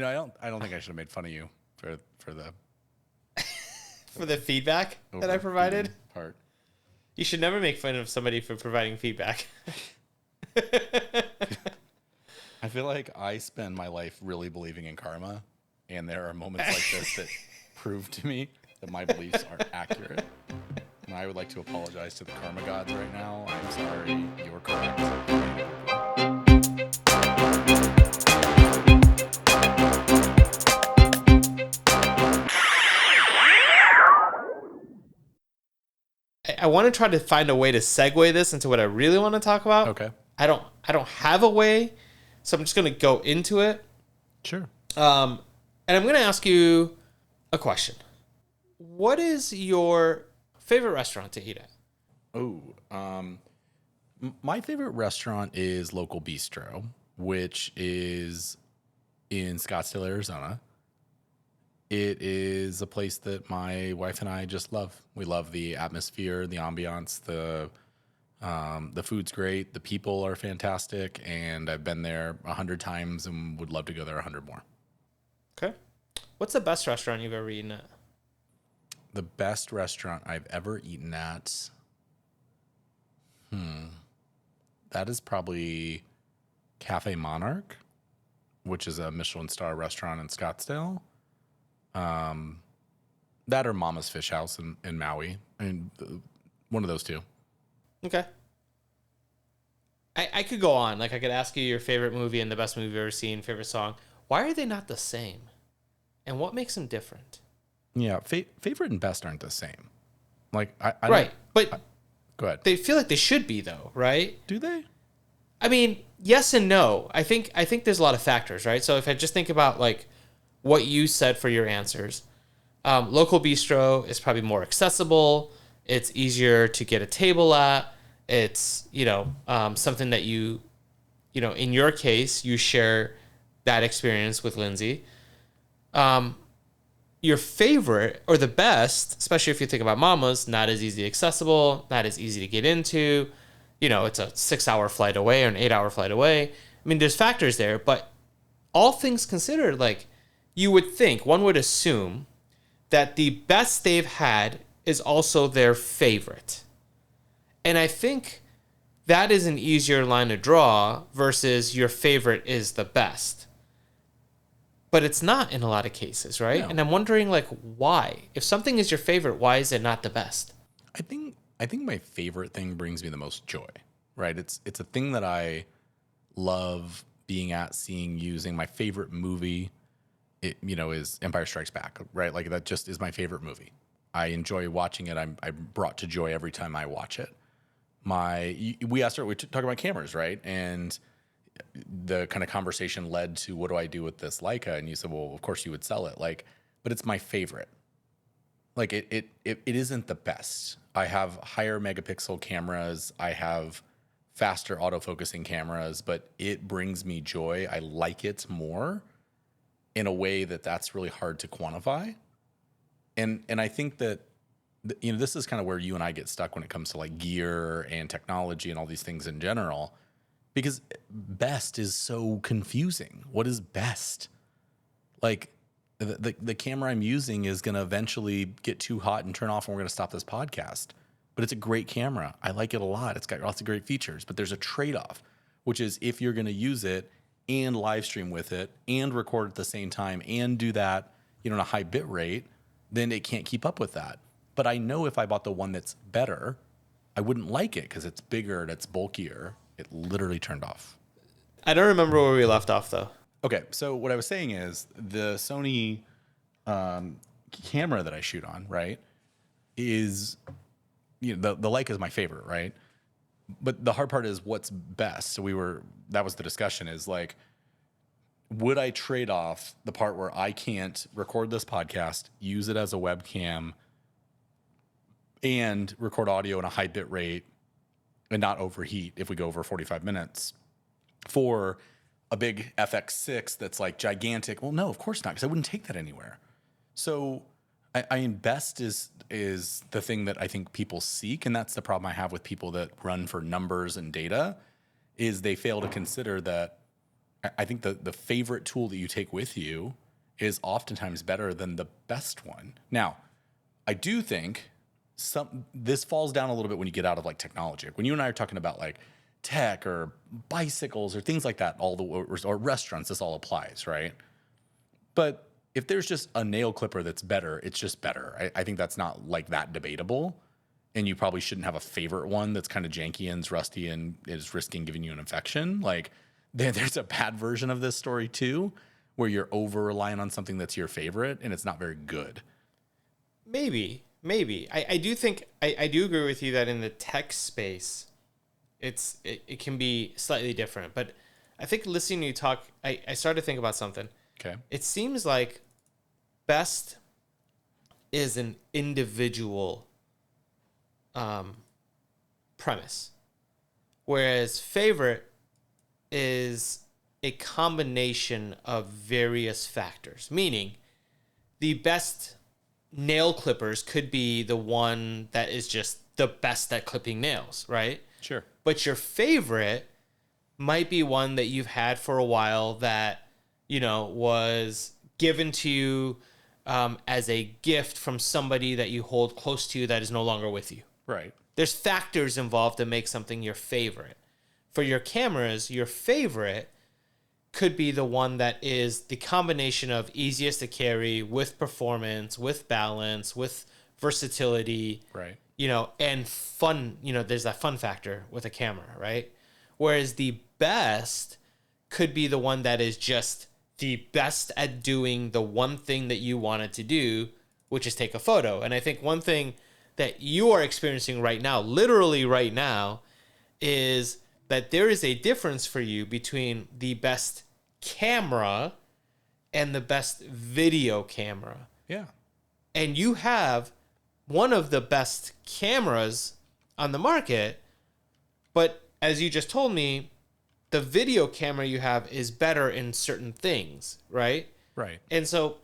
I don't think I should have made fun of you for the For the feedback that I provided part. You should never make fun of somebody for providing feedback. I feel like I spend my life really believing in karma, and there are moments like this that prove to me that my beliefs aren't accurate. And I would like to apologize to the karma gods right now. I'm sorry. You're correct. I want to try to find a way to segue this into what I really want to talk about. Okay. I don't have a way, so I'm just going to go into it. Sure. And I'm going to ask you a question. What is your favorite restaurant to eat at? My favorite restaurant is Local Bistro, which is in Scottsdale, Arizona. It is a place that my wife and I just love. We love the atmosphere, the ambiance, the food's great, the people are fantastic, and I've been there 100 times and would love to go there 100 more. Okay. What's the best restaurant you've ever eaten at? The best restaurant I've ever eaten at, that is probably Cafe Monarch, which is a Michelin star restaurant in Scottsdale. That or Mama's Fish House in Maui. I mean, one of those two. Okay. I could go on. Like, I could ask you your favorite movie and the best movie you've ever seen, favorite song. Why are they not the same? And what makes them different? Yeah, favorite and best aren't the same. Like, I right. But go ahead. they feel like they should be, though, right? Do they? I mean, yes and no. I think there's a lot of factors, right? So if I just think about, like, what you said for your answers, Local Bistro is probably more accessible. It's easier to get a table at. It's, something that in your case, you share that experience with Lindsay. Your favorite or the best, especially if you think about Mama's, not as easy accessible, not as easy to get into. It's a 6-hour flight away or an 8-hour flight away. I mean, there's factors there, but all things considered, like, you would think, one would assume that the best they've had is also their favorite. And I think that is an easier line to draw versus your favorite is the best. But it's not in a lot of cases, right? No. And I'm wondering, like, why? If something is your favorite, why is it not the best? I think my favorite thing brings me the most joy, right? It's a thing that I love being at, seeing, using. My favorite movie, is Empire Strikes Back, right? Like, that just is my favorite movie. I enjoy watching it. I'm brought to joy every time I watch it. We talk about cameras, right? And the kind of conversation led to, what do I do with this Leica? And you said, well, of course you would sell it. Like, but it's my favorite. Like, it isn't the best. I have higher megapixel cameras. I have faster autofocusing cameras, but it brings me joy. I like it more in a way that's really hard to quantify. And I think that, this is kind of where you and I get stuck when it comes to, like, gear and technology and all these things in general, because best is so confusing. What is best? Like, the camera I'm using is going to eventually get too hot and turn off, and we're going to stop this podcast. But it's a great camera. I like it a lot. It's got lots of great features, but there's a trade-off, which is if you're going to use it and live stream with it and record at the same time and do that, in a high bit rate, then it can't keep up with that. But I know if I bought the one that's better, I wouldn't like it because it's bigger and it's bulkier. It literally turned off. I don't remember where we left off, though. Okay, so what I was saying is the Sony camera that I shoot on, right, is, the Leica is my favorite, right? But the hard part is what's best. So that was the discussion, is like, would I trade off the part where I can't record this podcast, use it as a webcam, and record audio in a high bit rate and not overheat if we go over 45 minutes, for a big FX6 that's like gigantic? Well, no, of course not, because I wouldn't take that anywhere. So I mean, best is the thing that I think people seek, and that's the problem I have with people that run for numbers and data, is they fail to consider that I think the favorite tool that you take with you is oftentimes better than the best one. Now, I do think this falls down a little bit when you get out of like technology. Like when you and I are talking about like tech or bicycles or things like that, or restaurants, this all applies, right? But if there's just a nail clipper that's better, it's just better. I think that's not like that debatable. And you probably shouldn't have a favorite one that's kind of janky and is rusty and is risking giving you an infection. Like there's a bad version of this story too, where you're over relying on something that's your favorite and it's not very good. Maybe. I do think I do agree with you that in the tech space, it can be slightly different. But I think listening to you talk, I started to think about something. Okay. It seems like best is an individual premise, whereas favorite is a combination of various factors. Meaning, the best nail clippers could be the one that is just the best at clipping nails, right? Sure. But your favorite might be one that you've had for a while that, you know, was given to you as a gift from somebody that you hold close to you that is no longer with you. Right. There's factors involved to make something your favorite. For your cameras, your favorite could be the one that is the combination of easiest to carry with performance, with balance, with versatility, Right. you know, and fun. You know, there's that fun factor with a camera, right? Whereas the best could be the one that is just the best at doing the one thing that you wanted to do, which is take a photo. And I think one thing that you are experiencing right now, literally right now, is that there is a difference for you between the best camera and the best video camera. Yeah. And you have one of the best cameras on the market, but as you just told me, the video camera you have is better in certain things, right? Right. And so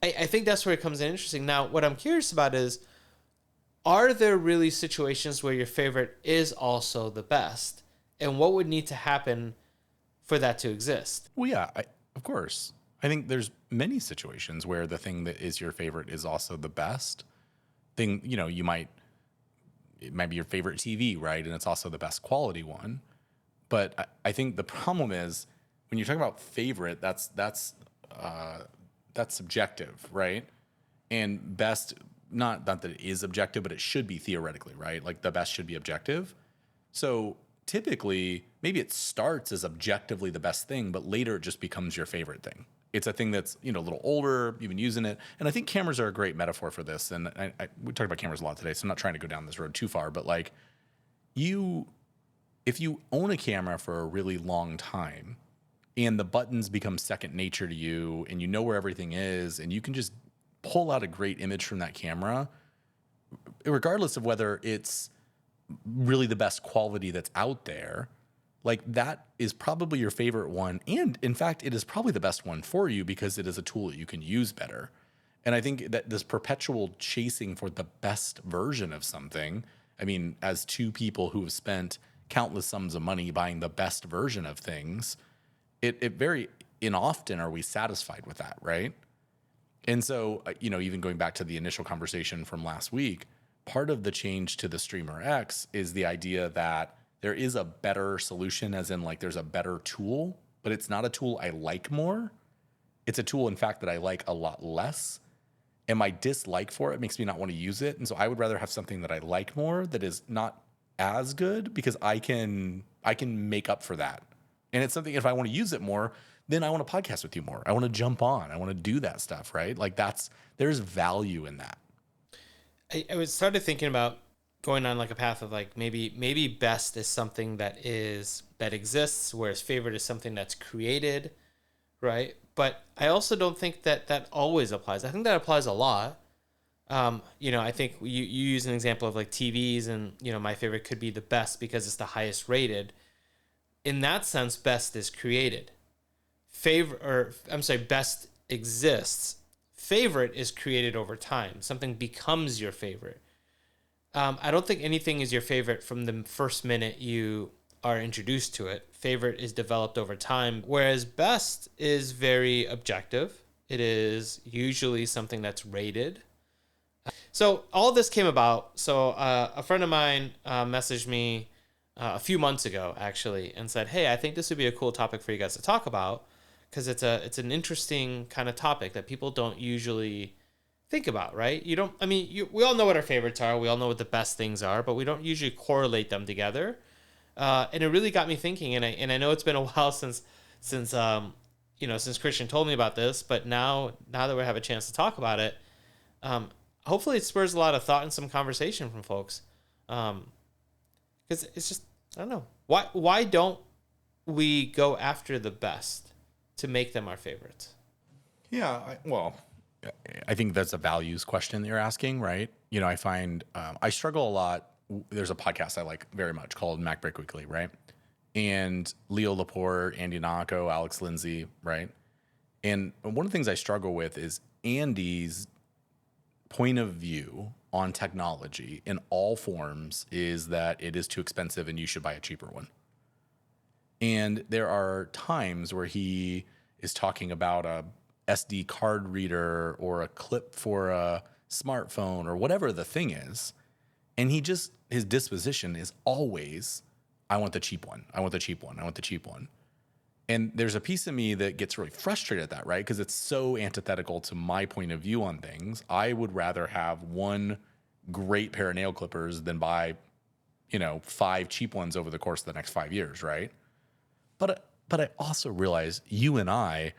I think that's where it comes in interesting. Now, what I'm curious about is, are there really situations where your favorite is also the best? And what would need to happen for that to exist? Well, yeah, of course. I think there's many situations where the thing that is your favorite is also the best thing. You know, it might be your favorite TV, right? And it's also the best quality one. But I think the problem is when you're talking about favorite, that's subjective, right? And best, not that it is objective, but it should be theoretically, right? Like the best should be objective. So typically, maybe it starts as objectively the best thing, but later it just becomes your favorite thing. It's a thing that's, you know, a little older, you've been using it. And I think cameras are a great metaphor for this. And we talked about cameras a lot today, so I'm not trying to go down this road too far, but like if you own a camera for a really long time and the buttons become second nature to you and you know where everything is and you can just pull out a great image from that camera, regardless of whether it's really the best quality that's out there, like that is probably your favorite one. And in fact, it is probably the best one for you because it is a tool that you can use better. And I think that this perpetual chasing for the best version of something, I mean, as two people who have spent countless sums of money buying the best version of things, it very inoften are we satisfied with that, right? And so, you know, even going back to the initial conversation from last week, part of the change to the Streamer X is the idea that there is a better solution, as in like there's a better tool, but it's not a tool I like more. It's a tool, in fact, that I like a lot less. And my dislike for it makes me not want to use it. And so I would rather have something that I like more that is not as good because I can make up for that. And it's something, if I want to use it more, then I want to podcast with you more. I want to jump on. I want to do that stuff, right? Like there's value in that. I was started thinking about going on like a path of like maybe best is something that exists, whereas favorite is something that's created, right? But I also don't think that always applies. I think that applies a lot. You know, I think you use an example of like TVs, and you know, my favorite could be the best because it's the highest rated. In that sense, best is created. Best exists. Favorite is created over time. Something becomes your favorite. I don't think anything is your favorite from the first minute you are introduced to it. Favorite is developed over time, whereas best is very objective. It is usually something that's rated. So all this came about. So a friend of mine messaged me a few months ago, actually, and said, "Hey, I think this would be a cool topic for you guys to talk about because it's an interesting kind of topic that people don't usually think about, right? You don't. I mean, we all know what our favorites are. We all know what the best things are, but we don't usually correlate them together. And it really got me thinking. And I know it's been a while since since Christian told me about this, but now that we have a chance to talk about it, hopefully it spurs a lot of thought and some conversation from folks. Because it's just, I don't know, why don't we go after the best to make them our favorites? Yeah, I think that's a values question that you're asking, right? You know, I find I struggle a lot. There's a podcast I like very much called Mac Break Weekly, right? And Leo Laporte, Andy Nako, Alex Lindsay, right? And one of the things I struggle with is Andy's point of view on technology in all forms is that it is too expensive and you should buy a cheaper one. And there are times where he is talking about a SD card reader or a clip for a smartphone or whatever the thing is. And his disposition is always, I want the cheap one. I want the cheap one. I want the cheap one. And there's a piece of me that gets really frustrated at that, right? Because it's so antithetical to my point of view on things. I would rather have one great pair of nail clippers than buy, 5 cheap ones over the course of the next 5 years, right? But I also realize you and I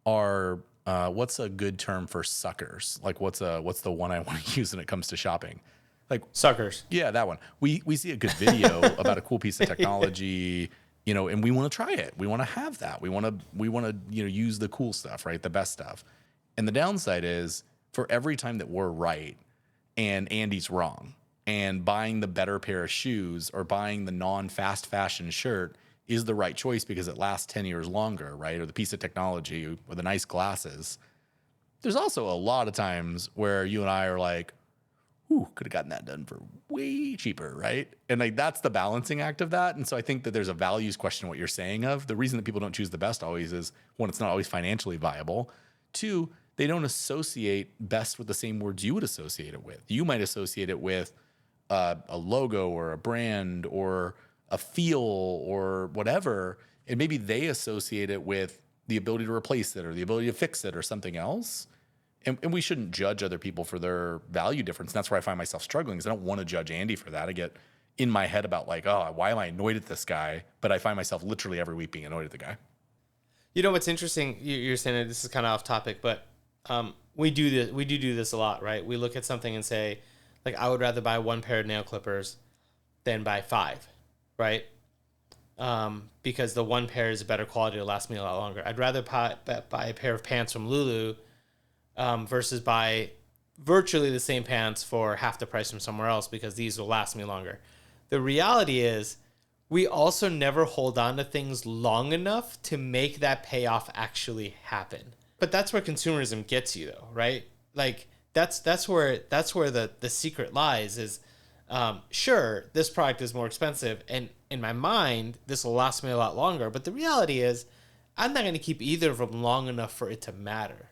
are, what's a good term for suckers? Like what's the one I want to use when it comes to shopping? Like Suckers. Yeah, that one. We see a good video about a cool piece of technology, and we want to try it. We want to have that. We want to use the cool stuff, right? The best stuff. And the downside is for every time that we're right and Andy's wrong, and buying the better pair of shoes or buying the non-fast fashion shirt is the right choice because it lasts 10 years longer, right? Or the piece of technology or the nice glasses. There's also a lot of times where you and I are like, ooh, could have gotten that done for way cheaper, right? And like that's the balancing act of that. And so I think that there's a values question, what you're saying of the reason that people don't choose the best always is one, it's not always financially viable. Two, they don't associate best with the same words you would associate it with. You might associate it with a logo or a brand or a feel or whatever. And maybe they associate it with the ability to replace it or the ability to fix it or something else. And we shouldn't judge other people for their value difference. And that's where I find myself struggling because I don't want to judge Andy for that. I get in my head about like, oh, why am I annoyed at this guy? But I find myself literally every week being annoyed at the guy. You know what's interesting? You're saying that this is kind of off topic, but we do this. We do this a lot, right? We look at something and say, like, I would rather buy one pair of nail clippers than buy 5, right? Because the one pair is a better quality, to last me a lot longer. I'd rather buy a pair of pants from Lulu versus buy virtually the same pants for half the price from somewhere else because these will last me longer. The reality is we also never hold on to things long enough to make that payoff actually happen. But that's where consumerism gets you though, right? Like that's where the secret lies is sure, this product is more expensive and in my mind this will last me a lot longer, but the reality is I'm not going to keep either of them long enough for it to matter.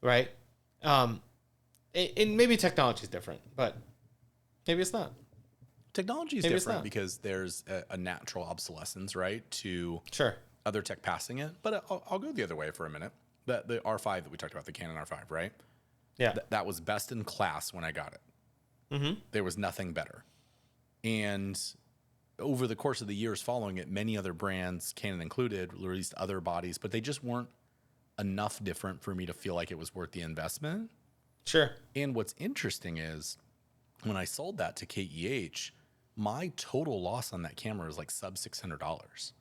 Right? And maybe technology is different, but maybe it's not. Technology is different because there's a natural obsolescence, right, to other tech passing it. But I'll go the other way for a minute. The R5 that we talked about, the Canon R5, right? Yeah. That was best in class when I got it. Mm-hmm. There was nothing better. And over the course of the years following it, many other brands, Canon included, released other bodies, but they just weren't enough different for me to feel like it was worth the investment. Sure. And what's interesting is when I sold that to KEH, my total loss on that camera is like sub $600.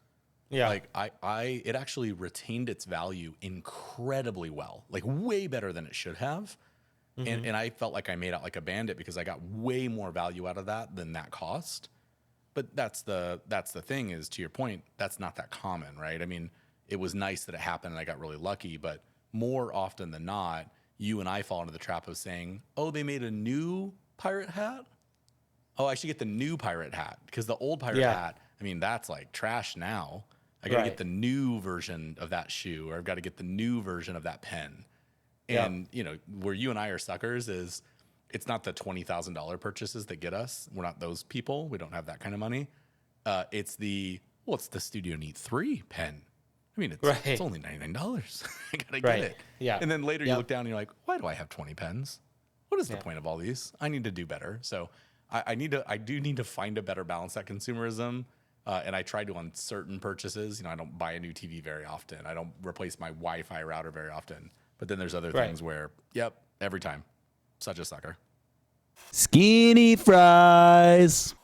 Yeah. Like it actually retained its value incredibly well, like way better than it should have. Mm-hmm. And I felt like I made out like a bandit because I got way more value out of that than that cost. But that's the thing is, to your point, that's not that common, right? I mean, it was nice that it happened and I got really lucky, but more often than not, you and I fall into the trap of saying, oh, they made a new pirate hat? Oh, I should get the new pirate hat because the old pirate hat I mean, that's like trash now. I got to Right. get the new version of that shoe, or I've got to get the new version of that pen. Yep. And, you know, where you and I are suckers is it's not the $20,000 purchases that get us. We're not those people. We don't have that kind of money. It's the Studio Neat 3 pen. I mean, it's Right. only $99. I got to get Right. it. Yeah. And then later you Yep. look down and you're like, why do I have 20 pens? What is the Yeah. point of all these? I need to do better. So I do need to find a better balance at consumerism. And I try to on certain purchases. You know, I don't buy a new TV very often. I don't replace my Wi-Fi router very often. But then there's other Right. things where, yep, every time. Such a sucker. Skinny fries.